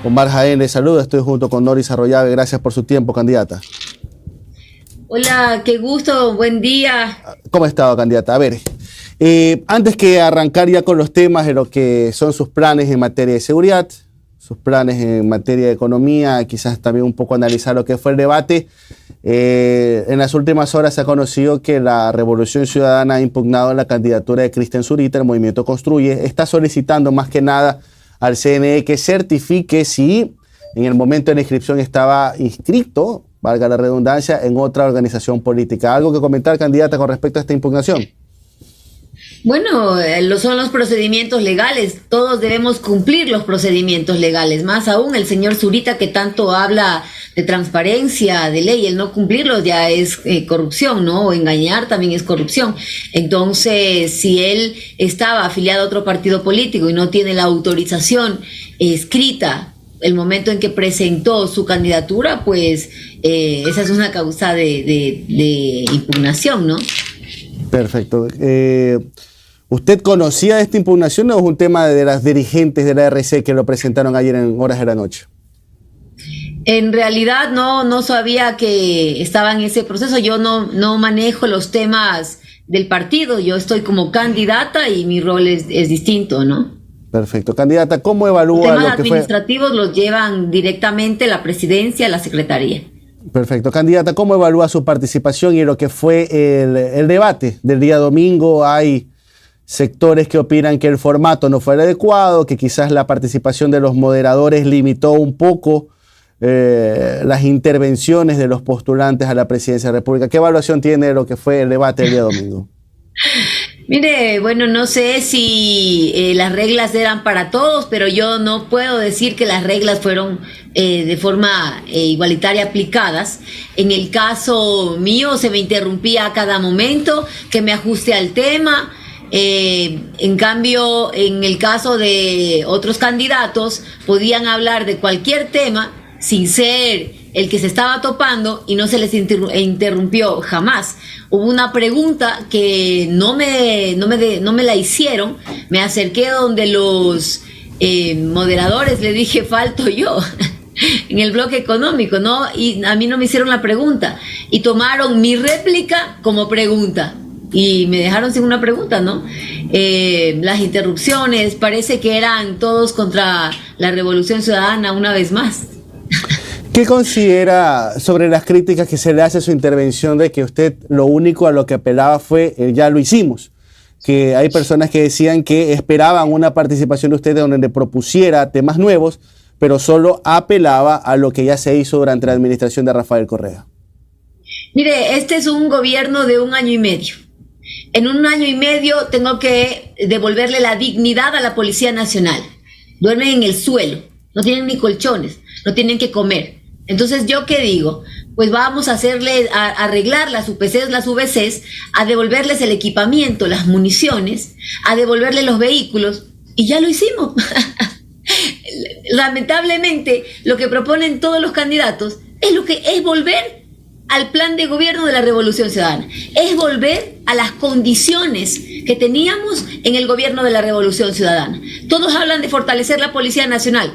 Omar Jaén le saluda, estoy junto con Noris Arroyave. Gracias por su tiempo, candidata. Hola, qué gusto, buen día. ¿Cómo ha estado, candidata? A ver, antes que arrancar ya con los temas de lo que son sus planes en materia de seguridad, sus planes en materia de economía, quizás también un poco analizar lo que fue el debate. En las últimas horas se ha conocido que la Revolución Ciudadana ha impugnado la candidatura de Cristian Zurita, el Movimiento Construye. Está solicitando más que nada al CNE que certifique si en el momento de la inscripción estaba inscrito, valga la redundancia, en otra organización política. ¿Algo que comentar, candidata, con respecto a esta impugnación? Bueno, son los procedimientos legales, todos debemos cumplir los procedimientos legales, más aún el señor Zurita que tanto habla de transparencia, de ley, el no cumplirlos ya es corrupción, ¿no? O engañar también es corrupción. Entonces, si él estaba afiliado a otro partido político y no tiene la autorización escrita el momento en que presentó su candidatura, pues esa es una causa de impugnación, ¿no? Perfecto. ¿Usted conocía esta impugnación o es un tema de las dirigentes de la RC que lo presentaron ayer en horas de la noche? En realidad no sabía que estaba en ese proceso. Yo no manejo los temas del partido. Yo estoy como candidata y mi rol es distinto, ¿no? Perfecto. Candidata, ¿cómo evalúa los temas lo que fue? Administrativos los llevan directamente la presidencia, la secretaría. Perfecto. Candidata, ¿cómo evalúa su participación y lo que fue el debate del día domingo? Hay sectores que opinan que el formato no fue el adecuado, que quizás la participación de los moderadores limitó un poco las intervenciones de los postulantes a la presidencia de la República. ¿Qué evaluación tiene de lo que fue el debate del día domingo? Mire, bueno, no sé si las reglas eran para todos, pero yo no puedo decir que las reglas fueron de forma igualitaria aplicadas. En el caso mío se me interrumpía a cada momento, que me ajuste al tema. En cambio, en el caso de otros candidatos, podían hablar de cualquier tema sin ser el que se estaba topando y no se les interrumpió jamás. Hubo una pregunta que no me la hicieron, me acerqué donde los moderadores, le dije, falto yo en el bloque económico, ¿no? Y a mí no me hicieron la pregunta y tomaron mi réplica como pregunta y me dejaron sin una pregunta, ¿no? Las interrupciones, parece que eran todos contra la Revolución Ciudadana una vez más. ¿Qué considera sobre las críticas que se le hace a su intervención de que usted lo único a lo que apelaba fue ya lo hicimos? Que hay personas que decían que esperaban una participación de usted donde le propusiera temas nuevos, pero solo apelaba a lo que ya se hizo durante la administración de Rafael Correa. Mire, este es un gobierno de 1 año y medio. En 1 año y medio tengo que devolverle la dignidad a la Policía Nacional. Duermen en el suelo, no tienen ni colchones, no tienen que comer. Entonces, ¿yo qué digo? Pues vamos a arreglar las UPCs, las VCs, a devolverles el equipamiento, las municiones, a devolverles los vehículos, y ya lo hicimos. Lamentablemente, lo que proponen todos los candidatos es volver al plan de gobierno de la Revolución Ciudadana, es volver a las condiciones que teníamos en el gobierno de la Revolución Ciudadana. Todos hablan de fortalecer la Policía Nacional.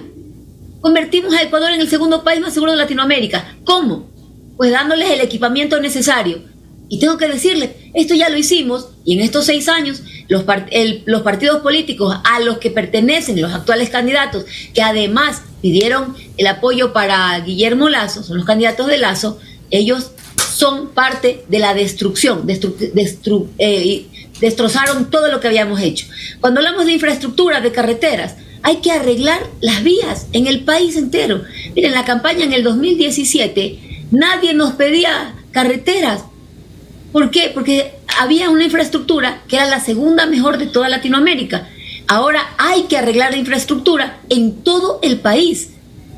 Convertimos a Ecuador en el segundo país más seguro de Latinoamérica. ¿Cómo? Pues dándoles el equipamiento necesario. Y tengo que decirles, esto ya lo hicimos y en estos 6 años los partidos políticos a los que pertenecen los actuales candidatos, que además pidieron el apoyo para Guillermo Lasso, son los candidatos de Lasso, ellos son parte de la destrucción, destrozaron todo lo que habíamos hecho. Cuando hablamos de infraestructura, de carreteras, hay que arreglar las vías en el país entero. Miren, la campaña en el 2017, nadie nos pedía carreteras. ¿Por qué? Porque había una infraestructura que era la segunda mejor de toda Latinoamérica. Ahora hay que arreglar la infraestructura en todo el país.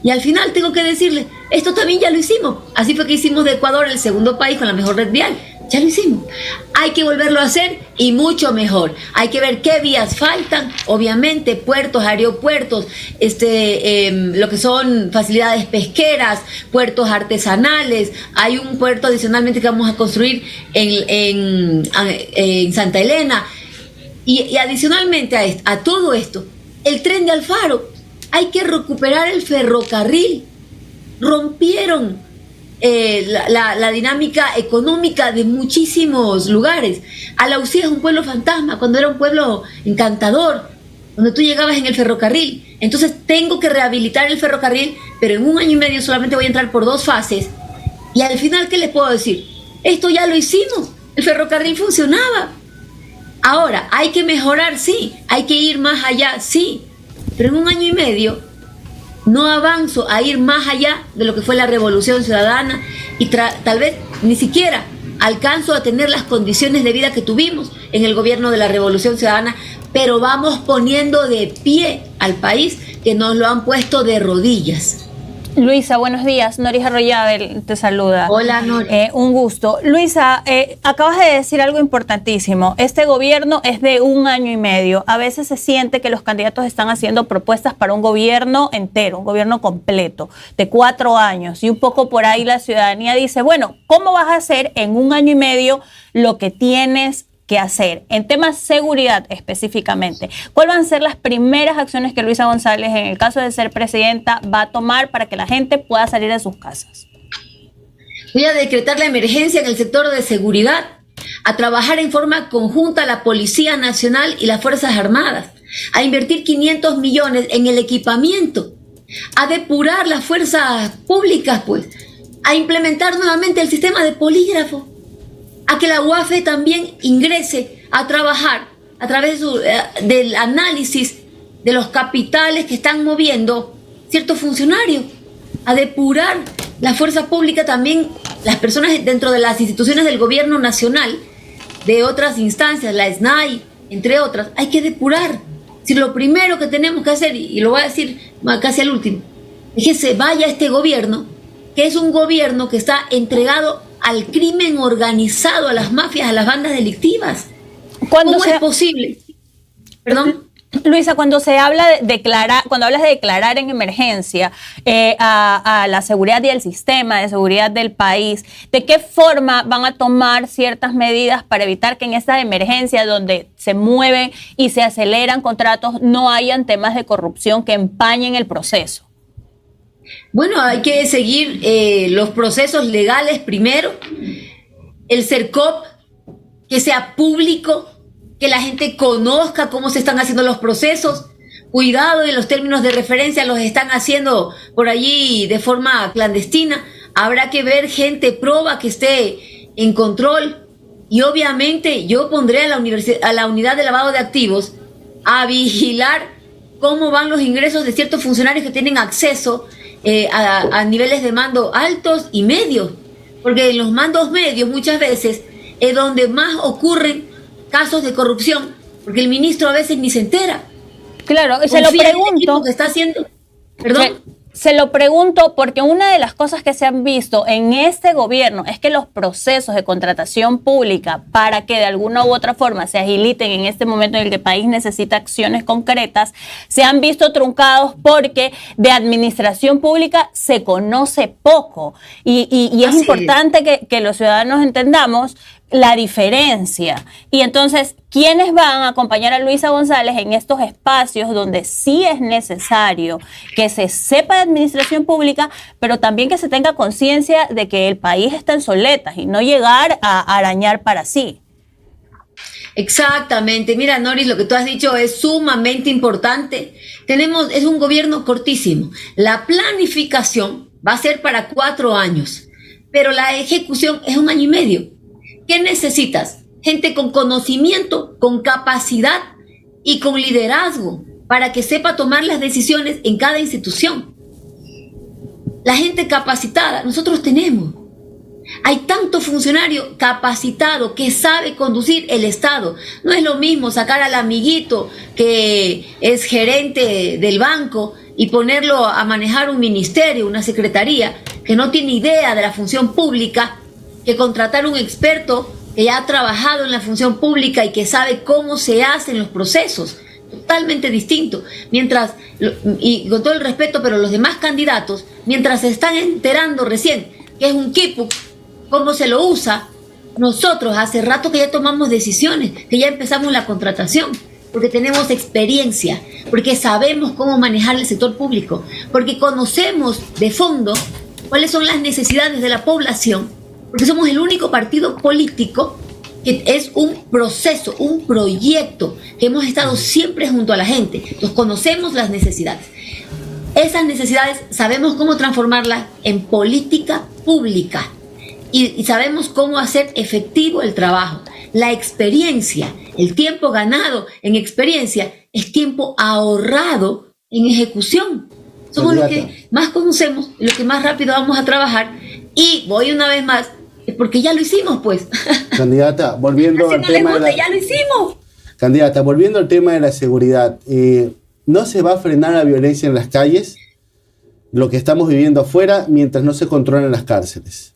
Y al final tengo que decirles, esto también ya lo hicimos. Así fue que hicimos de Ecuador el segundo país con la mejor red vial. Ya lo hicimos. Hay que volverlo a hacer y mucho mejor. Hay que ver qué vías faltan. Obviamente, puertos, aeropuertos, lo que son facilidades pesqueras, puertos artesanales. Hay un puerto adicionalmente que vamos a construir en Santa Elena. Y adicionalmente a todo esto, el tren de Alfaro. Hay que recuperar el ferrocarril. Rompieron la dinámica económica de muchísimos lugares. Alausí es un pueblo fantasma, cuando era un pueblo encantador, donde tú llegabas en el ferrocarril. Entonces tengo que rehabilitar el ferrocarril, pero en 1 año y medio solamente voy a entrar por 2 fases. Y al final, ¿qué les puedo decir? Esto ya lo hicimos, el ferrocarril funcionaba. Ahora, hay que mejorar, sí, hay que ir más allá, sí, pero en 1 año y medio no avanzo a ir más allá de lo que fue la revolución ciudadana y tal vez ni siquiera alcanzo a tener las condiciones de vida que tuvimos en el gobierno de la revolución ciudadana, pero vamos poniendo de pie al país, que nos lo han puesto de rodillas. Luisa, buenos días. Noris Arroyave te saluda. Hola, Noris. Un gusto. Luisa, acabas de decir algo importantísimo. Este gobierno es de 1 año y medio. A veces se siente que los candidatos están haciendo propuestas para un gobierno entero, un gobierno completo, de 4 años. Y un poco por ahí la ciudadanía dice, bueno, ¿cómo vas a hacer en 1 año y medio lo que tienes que hacer? En temas de seguridad específicamente, ¿cuáles van a ser las primeras acciones que Luisa González, en el caso de ser presidenta, va a tomar para que la gente pueda salir de sus casas? Voy a decretar la emergencia en el sector de seguridad, a trabajar en forma conjunta la Policía Nacional y las Fuerzas Armadas, a invertir 500 millones en el equipamiento, a depurar las fuerzas públicas, pues, a implementar nuevamente el sistema de polígrafo, a que la UAFE también ingrese a trabajar a través del análisis de los capitales que están moviendo ciertos funcionarios, a depurar la fuerza pública también, las personas dentro de las instituciones del gobierno nacional, de otras instancias, la SNAI, entre otras. Hay que depurar. Si lo primero que tenemos que hacer, y lo voy a decir casi al último, es que se vaya este gobierno, que es un gobierno que está entregado al crimen organizado, a las mafias, a las bandas delictivas. ¿Cómo es posible? Perdón. Luisa, cuando se habla de declarar, cuando hablas de declarar en emergencia a la seguridad y el sistema de seguridad del país, ¿de qué forma van a tomar ciertas medidas para evitar que en esta emergencia donde se mueven y se aceleran contratos no hayan temas de corrupción que empañen el proceso? Bueno, hay que seguir los procesos legales primero, el CERCOP, que sea público, que la gente conozca cómo se están haciendo los procesos. Cuidado, en los términos de referencia los están haciendo por allí de forma clandestina. Habrá que ver gente proba que esté en control. Y obviamente yo pondré a la unidad de lavado de activos a vigilar cómo van los ingresos de ciertos funcionarios que tienen acceso a niveles de mando altos y medios, porque en los mandos medios muchas veces es donde más ocurren casos de corrupción, porque el ministro a veces ni se entera. Claro, se lo pregunto. Que está haciendo, perdón. Se lo pregunto porque una de las cosas que se han visto en este gobierno es que los procesos de contratación pública, para que de alguna u otra forma se agiliten en este momento en el que el país necesita acciones concretas, se han visto truncados porque de administración pública se conoce poco. Y es importante que los ciudadanos entendamos la diferencia. Y entonces, ¿quiénes van a acompañar a Luisa González en estos espacios donde sí es necesario que se sepa de administración pública, pero también que se tenga conciencia de que el país está en soletas y no llegar a arañar para sí? Exactamente. Mira, Noris, lo que tú has dicho es sumamente importante. Es un gobierno cortísimo. La planificación va a ser para 4 años, pero la ejecución es 1 año y medio. ¿Qué necesitas? Gente con conocimiento, con capacidad y con liderazgo para que sepa tomar las decisiones en cada institución. La gente capacitada, nosotros tenemos. Hay tanto funcionario capacitado que sabe conducir el Estado. No es lo mismo sacar al amiguito que es gerente del banco y ponerlo a manejar un ministerio, una secretaría, que no tiene idea de la función pública, que contratar un experto que ya ha trabajado en la función pública y que sabe cómo se hacen los procesos. Totalmente distinto. Mientras, y con todo el respeto, pero los demás candidatos, mientras se están enterando recién que es un quipu, cómo se lo usa, nosotros hace rato que ya tomamos decisiones, que ya empezamos la contratación. porque tenemos experiencia, porque sabemos cómo manejar el sector público, porque conocemos de fondo cuáles son las necesidades de la población, porque somos el único partido político que es un proceso, un proyecto, que hemos estado siempre junto a la gente. Entonces conocemos las necesidades. Esas necesidades sabemos cómo transformarlas en política pública y sabemos cómo hacer efectivo el trabajo. La experiencia, el tiempo ganado en experiencia es tiempo ahorrado en ejecución. Somos los que más conocemos, los que más rápido vamos a trabajar, y voy una vez más, porque ya lo hicimos, pues. Candidata, volviendo al tema ya lo hicimos. Candidata, volviendo al tema de la seguridad, ¿no se va a frenar la violencia en las calles, lo que estamos viviendo afuera, mientras no se controlen las cárceles?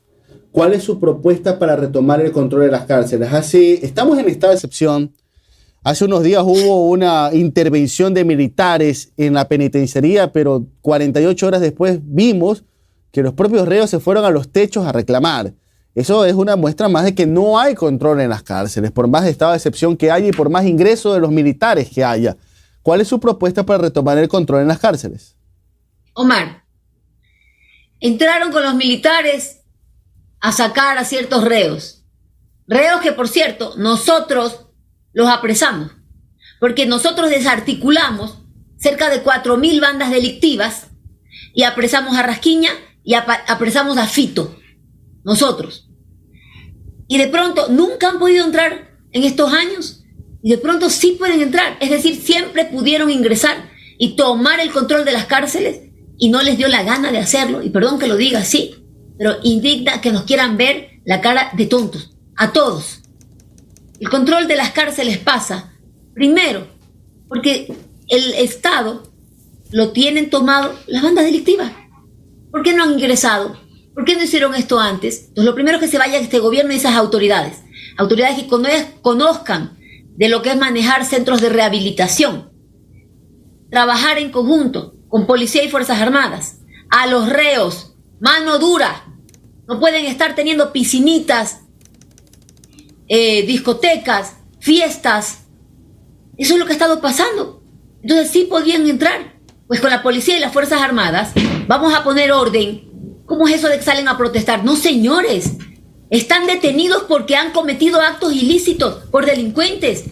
¿Cuál es su propuesta para retomar el control de las cárceles? Estamos en estado de excepción. Hace unos días hubo una intervención de militares en la penitenciaría, pero 48 horas después vimos que los propios reos se fueron a los techos a reclamar. Eso es una muestra más de que no hay control en las cárceles, por más estado de excepción que haya y por más ingreso de los militares que haya. ¿Cuál es su propuesta para retomar el control en las cárceles? Omar, entraron con los militares a sacar a ciertos reos. Reos que, por cierto, nosotros los apresamos, porque nosotros desarticulamos cerca de 4.000 bandas delictivas y apresamos a Rasquiña y apresamos a Fito, nosotros. Y de pronto nunca han podido entrar en estos años, y de pronto sí pueden entrar, es decir, siempre pudieron ingresar y tomar el control de las cárceles, y no les dio la gana de hacerlo, y perdón que lo diga así, pero indigna que nos quieran ver la cara de tontos, a todos. El control de las cárceles pasa, primero, porque el Estado lo tienen tomado las bandas delictivas. ¿Por qué no han ingresado? ¿Por qué no hicieron esto antes? Entonces, lo primero es que se vaya este gobierno y esas autoridades que conozcan de lo que es manejar centros de rehabilitación, trabajar en conjunto con policía y fuerzas armadas, a los reos, mano dura. No pueden estar teniendo piscinitas, discotecas, fiestas. Eso es lo que ha estado pasando. Entonces sí podían entrar. Pues con la policía y las fuerzas armadas vamos a poner orden. ¿Cómo es eso de que salen a protestar? No, señores. Están detenidos porque han cometido actos ilícitos por delincuentes.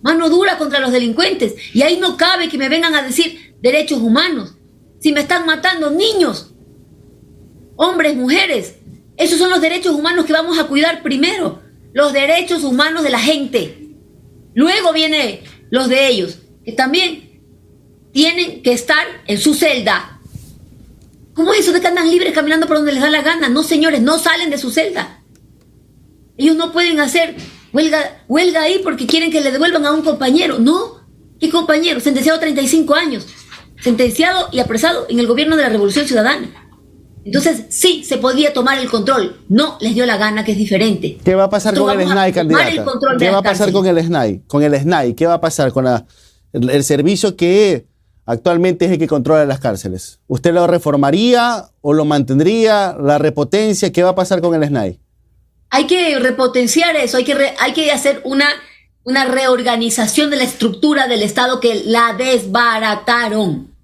Mano dura contra los delincuentes. Y ahí no cabe que me vengan a decir derechos humanos. Si me están matando niños, hombres, mujeres, esos son los derechos humanos que vamos a cuidar primero. Los derechos humanos de la gente. Luego vienen los de ellos, que también tienen que estar en su celda. ¿Cómo es eso de que andan libres caminando por donde les da la gana? No, señores, no salen de su celda. Ellos no pueden hacer huelga ahí porque quieren que le devuelvan a un compañero. No, ¿qué compañero? Sentenciado a 35 años. Sentenciado y apresado en el gobierno de la Revolución Ciudadana. Entonces, sí, se podía tomar el control. No les dio la gana, que es diferente. ¿Qué va a pasar con el SNAI, candidata? ¿Qué va a pasar con el SNAI? Con el SNAI, ¿qué va a pasar con el servicio que actualmente es el que controla las cárceles? ¿Usted lo reformaría o lo mantendría? ¿La repotencia? ¿Qué va a pasar con el SNAI? Hay que repotenciar eso, hay que hacer una reorganización de la estructura del Estado, que la desbarataron.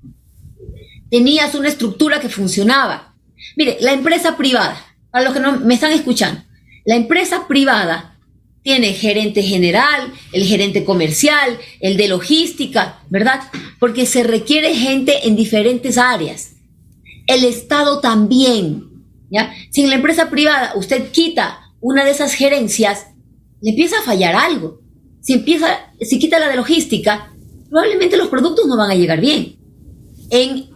Tenías una estructura que funcionaba. Mire, la empresa privada, para los que no me están escuchando, la empresa privada tiene gerente general, el gerente comercial, el de logística, ¿verdad? Porque se requiere gente en diferentes áreas. El Estado también, ¿ya? Si en la empresa privada usted quita una de esas gerencias, le empieza a fallar algo. Si quita la de logística, probablemente los productos no van a llegar bien. Lo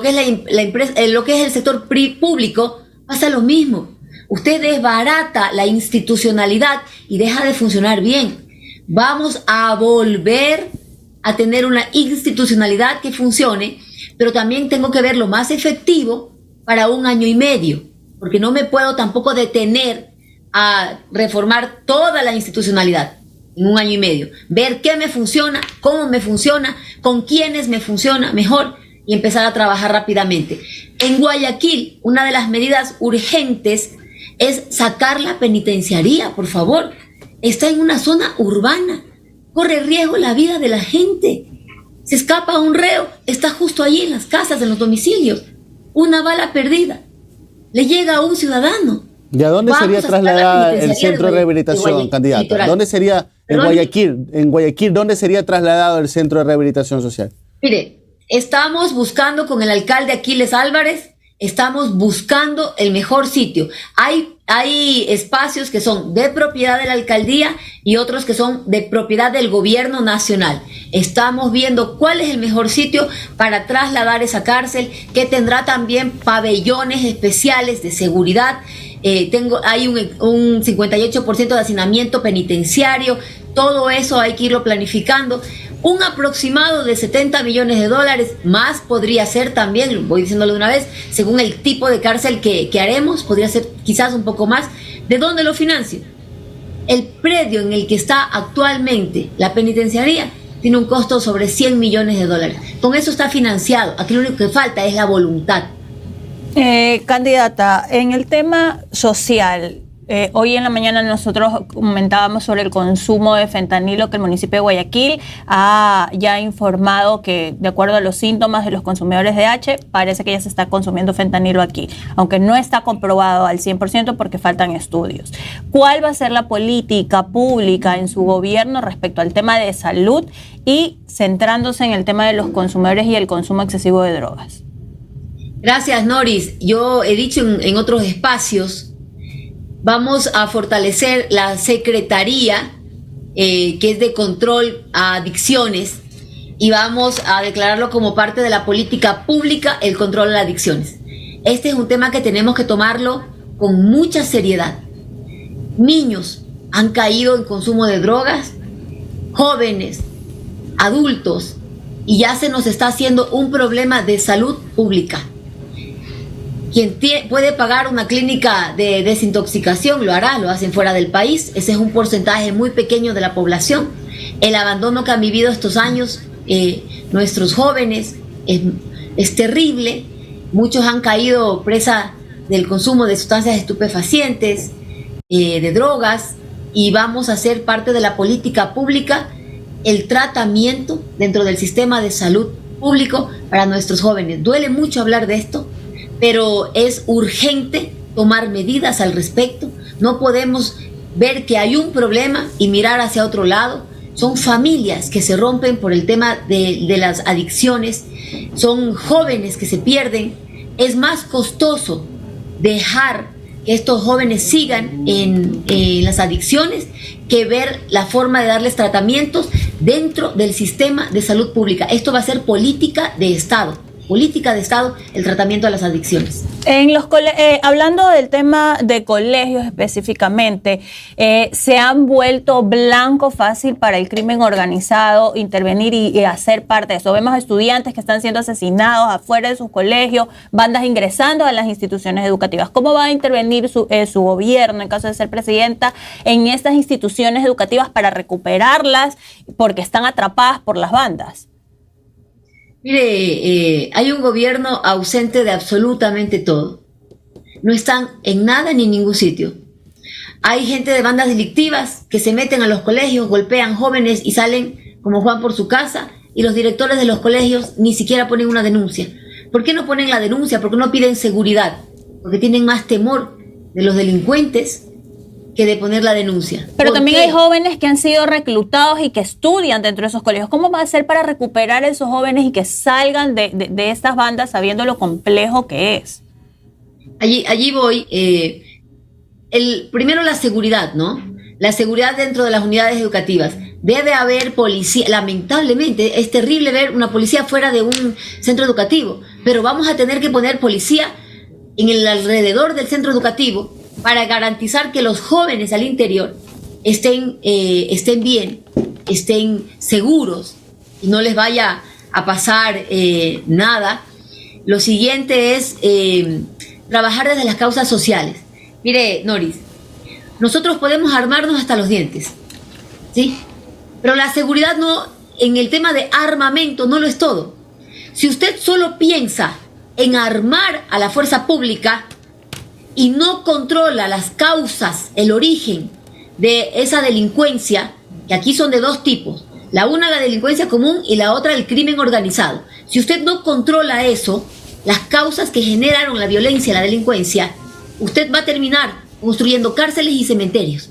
que es la empresa, lo que es el sector público, pasa lo mismo. Usted desbarata la institucionalidad y deja de funcionar bien. Vamos a volver a tener una institucionalidad que funcione, pero también tengo que verlo más efectivo para 1 año y medio, porque no me puedo tampoco detener a reformar toda la institucionalidad en 1 año y medio. Ver qué me funciona, cómo me funciona, con quiénes me funciona mejor y empezar a trabajar rápidamente. En Guayaquil, una de las medidas urgentes es sacar la penitenciaría, por favor. Está en una zona urbana. corre riesgo la vida de la gente. Se escapa un reo, está justo allí en las casas, en los domicilios. Una bala perdida. Le llega a un ciudadano. ¿Y a dónde sería trasladada el centro de rehabilitación, candidata? ¿Dónde sería, en Guayaquil, dónde sería trasladado el centro de rehabilitación social? Mire, estamos buscando con el alcalde Aquiles Álvarez, estamos buscando el mejor sitio. Hay espacios que son de propiedad de la alcaldía y otros que son de propiedad del gobierno nacional. Estamos viendo cuál es el mejor sitio para trasladar esa cárcel, que tendrá también pabellones especiales de seguridad. Hay un 58% de hacinamiento penitenciario. Todo eso hay que irlo planificando. Un aproximado de 70 millones de dólares, más podría ser también, voy diciéndolo de una vez, según el tipo de cárcel que haremos, podría ser quizás un poco más. ¿De dónde lo financio? El predio en el que está actualmente la penitenciaría tiene un costo sobre 100 millones de dólares. Con eso está financiado. Aquí lo único que falta es la voluntad. Candidata, en el tema social, hoy en la mañana nosotros comentábamos sobre el consumo de fentanilo, que el municipio de Guayaquil ha ya informado que, de acuerdo a los síntomas de los consumidores de H, parece que ya se está consumiendo fentanilo aquí, aunque no está comprobado al 100% porque faltan estudios. ¿Cuál va a ser la política pública en su gobierno respecto al tema de salud y centrándose en el tema de los consumidores y el consumo excesivo de drogas? Gracias, Noris. Yo he dicho en otros espacios, vamos a fortalecer la Secretaría que es de control a adicciones, y vamos a declararlo como parte de la política pública el control a las adicciones. Este es un tema que tenemos que tomarlo con mucha seriedad. Niños han caído en consumo de drogas, jóvenes, adultos, y ya se nos está haciendo un problema de salud pública. Quien puede pagar una clínica de desintoxicación lo hará, lo hacen fuera del país. Ese es un porcentaje muy pequeño de la población. El abandono que han vivido estos años nuestros jóvenes es terrible. Muchos han caído presa del consumo de sustancias estupefacientes, de drogas, y vamos a hacer parte de la política pública el tratamiento dentro del sistema de salud público para nuestros jóvenes. Duele mucho hablar de esto, pero es urgente tomar medidas al respecto. No podemos ver que hay un problema y mirar hacia otro lado. Son familias que se rompen por el tema de las adicciones, son jóvenes que se pierden. Es más costoso dejar que estos jóvenes sigan en las adicciones que ver la forma de darles tratamientos dentro del sistema de salud pública. Esto va a ser política de Estado, el tratamiento de las adicciones. Hablando del tema de colegios específicamente, se han vuelto blanco fácil para el crimen organizado intervenir y hacer parte de eso. Vemos estudiantes que están siendo asesinados afuera de sus colegios, bandas ingresando a las instituciones educativas. ¿Cómo va a intervenir su gobierno, en caso de ser presidenta, en estas instituciones educativas para recuperarlas porque están atrapadas por las bandas? Mire, hay un gobierno ausente de absolutamente todo. No están en nada ni en ningún sitio. Hay gente de bandas delictivas que se meten a los colegios, golpean jóvenes y salen como Juan por su casa, y los directores de los colegios ni siquiera ponen una denuncia. ¿Por qué no ponen la denuncia? Porque no piden seguridad, porque tienen más temor de los delincuentes que de poner la denuncia. Pero también hay jóvenes que han sido reclutados y que estudian dentro de esos colegios. ¿Cómo va a ser para recuperar a esos jóvenes y que salgan de estas bandas sabiendo lo complejo que es? Allí voy. Primero la seguridad, ¿no? La seguridad dentro de las unidades educativas. Debe haber policía. Lamentablemente es terrible ver una policía fuera de un centro educativo, pero vamos a tener que poner policía en el alrededor del centro educativo para garantizar que los jóvenes al interior estén bien, estén seguros y no les vaya a pasar nada. Lo siguiente es trabajar desde las causas sociales. Mire, Noris, nosotros podemos armarnos hasta los dientes, ¿sí? Pero la seguridad no, en el tema de armamento, no lo es todo. Si usted solo piensa en armar a la fuerza pública y no controla las causas, el origen de esa delincuencia que aquí son de dos tipos. La una, la delincuencia común, y la otra, el crimen organizado. Si usted no controla eso, las causas que generaron la violencia, la delincuencia, usted va a terminar construyendo cárceles y cementerios.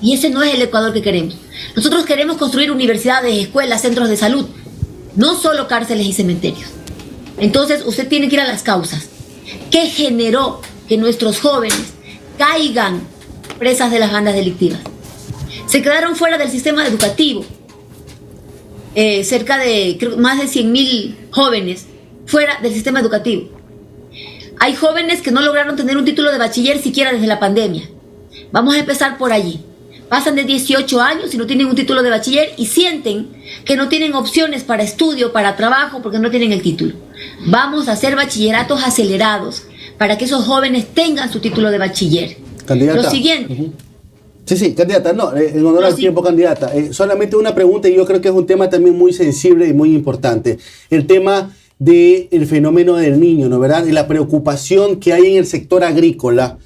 Y ese no es el Ecuador que queremos. Nosotros queremos construir universidades, escuelas, centros de salud, no solo cárceles y cementerios. Entonces usted tiene que ir a las causas. ¿Qué generó que nuestros jóvenes caigan presas de las bandas delictivas? Se quedaron fuera del sistema educativo. Cerca de más de 100.000 jóvenes fuera del sistema educativo. Hay jóvenes que no lograron tener un título de bachiller siquiera desde la pandemia. Vamos a empezar por allí. Pasan de 18 años y no tienen un título de bachiller y sienten que no tienen opciones para estudio, para trabajo, porque no tienen el título. Vamos a hacer bachilleratos acelerados para que esos jóvenes tengan su título de bachiller. Candidata. Lo siguiente. Sí, candidata, no, en honor al tiempo, candidata. Solamente una pregunta, y yo creo que es un tema también muy sensible y muy importante. El tema del fenómeno del niño, ¿no, verdad? Y la preocupación que hay en el sector agrícola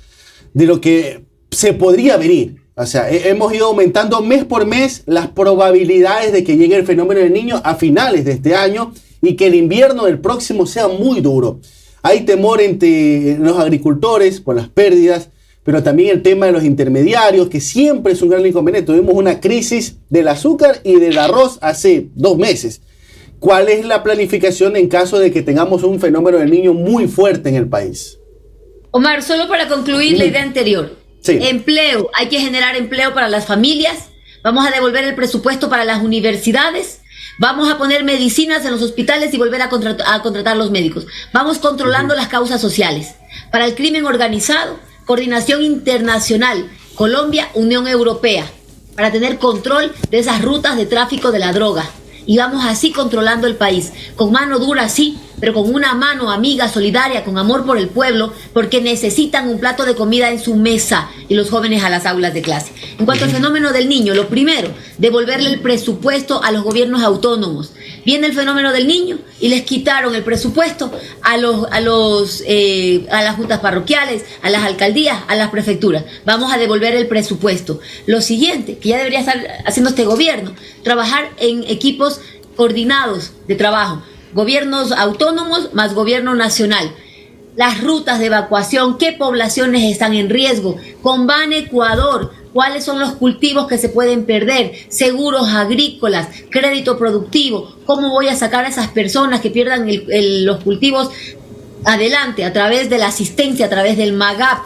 de lo que se podría venir. O sea, hemos ido aumentando mes por mes las probabilidades de que llegue el fenómeno del niño a finales de este año y que el invierno del próximo sea muy duro. Hay temor entre los agricultores por las pérdidas, pero también el tema de los intermediarios, que siempre es un gran inconveniente. Tuvimos una crisis del azúcar y del arroz hace 2 meses. ¿Cuál es la planificación en caso de que tengamos un fenómeno del niño muy fuerte en el país? Omar, solo para concluir la idea anterior. Sí. Empleo, hay que generar empleo para las familias, vamos a devolver el presupuesto para las universidades, vamos a poner medicinas en los hospitales y volver a contratar los médicos. Vamos controlando las causas sociales. Para el crimen organizado, coordinación internacional, Colombia, Unión Europea, para tener control de esas rutas de tráfico de la droga. Y vamos así controlando el país, con mano dura sí, pero con una mano amiga, solidaria, con amor por el pueblo, porque necesitan un plato de comida en su mesa y los jóvenes a las aulas de clase. En cuanto al fenómeno del niño, lo primero, devolverle el presupuesto a los gobiernos autónomos. Viene el fenómeno del niño y les quitaron el presupuesto a las juntas parroquiales, a las alcaldías, a las prefecturas. Vamos a devolver el presupuesto. Lo siguiente, que ya debería estar haciendo este gobierno, trabajar en equipos coordinados de trabajo. Gobiernos autónomos más gobierno nacional. Las rutas de evacuación, qué poblaciones están en riesgo. Con Ban Ecuador, cuáles son los cultivos que se pueden perder, seguros agrícolas, crédito productivo, cómo voy a sacar a esas personas que pierdan los cultivos adelante a través de la asistencia, a través del MAGAP.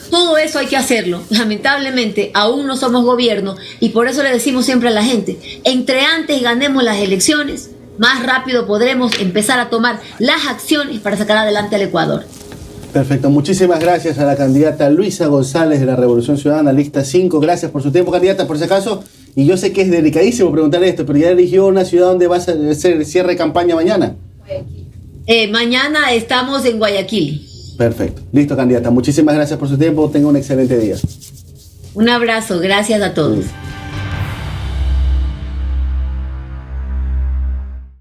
Todo eso hay que hacerlo. Lamentablemente, aún no somos gobierno y por eso le decimos siempre a la gente, entre antes ganemos las elecciones, más rápido podremos empezar a tomar las acciones para sacar adelante al Ecuador. Perfecto, muchísimas gracias a la candidata Luisa González de la Revolución Ciudadana, lista 5. Gracias por su tiempo, candidata, por si acaso. Y yo sé que es delicadísimo preguntar esto, pero ya eligió una ciudad donde va a hacer el cierre de campaña mañana. Mañana estamos en Guayaquil. Perfecto, listo, candidata. Muchísimas gracias por su tiempo. Tenga un excelente día. Un abrazo, gracias a todos.